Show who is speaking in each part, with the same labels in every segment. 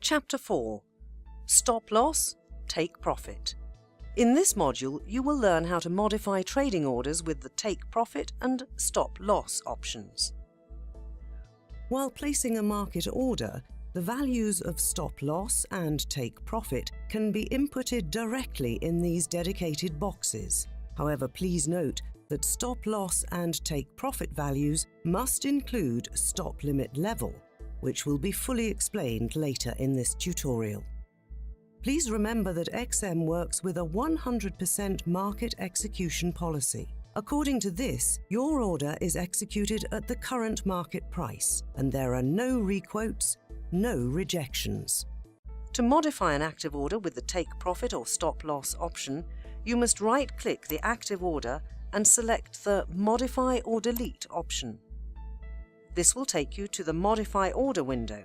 Speaker 1: Chapter 4. Stop Loss, Take Profit. In this module, you will learn how to modify trading orders with the Take Profit and Stop Loss options. While placing a market order, the values of Stop Loss and Take Profit can be inputted directly in these dedicated boxes. However, please note that Stop Loss and Take Profit values must include stop limit level, which will be fully explained later in this tutorial. Please remember that XM works with a 100% market execution policy. According to this, your order is executed at the current market price, and there are no requotes, no rejections. To modify an active order with the Take Profit or Stop Loss option, you must right-click the active order and select the Modify or Delete option. This will take you to the Modify Order window.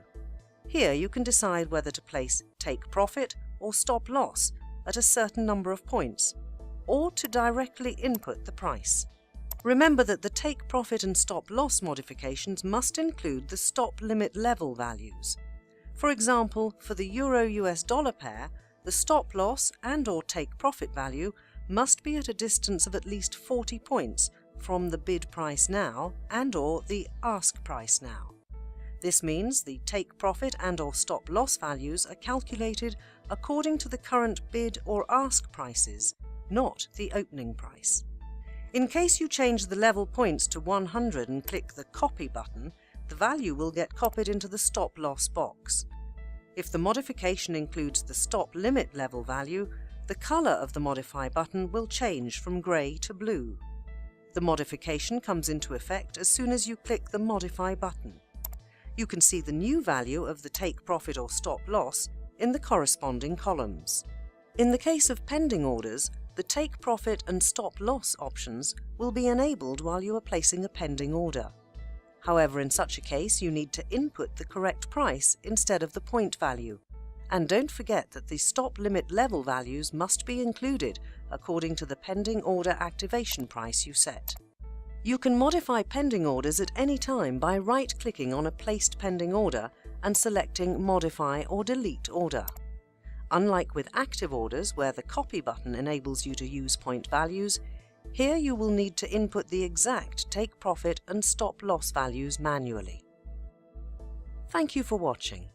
Speaker 1: Here you can decide whether to place Take Profit or Stop Loss at a certain number of points, or to directly input the price. Remember that the Take Profit and Stop Loss modifications must include the stop limit level values. For example, for the Euro-US dollar pair, the Stop Loss and/or Take Profit value must be at a distance of at least 40 points from the bid price now and/or the ask price now. This means the Take Profit and/or Stop Loss values are calculated according to the current bid or ask prices, not the opening price. In case you change the level points to 100 and click the Copy button, the value will get copied into the Stop Loss box. If the modification includes the stop limit level value, the color of the Modify button will change from grey to blue. The modification comes into effect as soon as you click the Modify button. You can see the new value of the Take Profit or Stop Loss in the corresponding columns. In the case of pending orders, the Take Profit and Stop Loss options will be enabled while you are placing a pending order. However, in such a case, you need to input the correct price instead of the point value. And don't forget that the stop limit level values must be included according to the pending order activation price you set. You can modify pending orders at any time by right-clicking on a placed pending order and selecting Modify or Delete Order. Unlike with active orders, where the Copy button enables you to use point values, here you will need to input the exact Take Profit and Stop Loss values manually. Thank you for watching.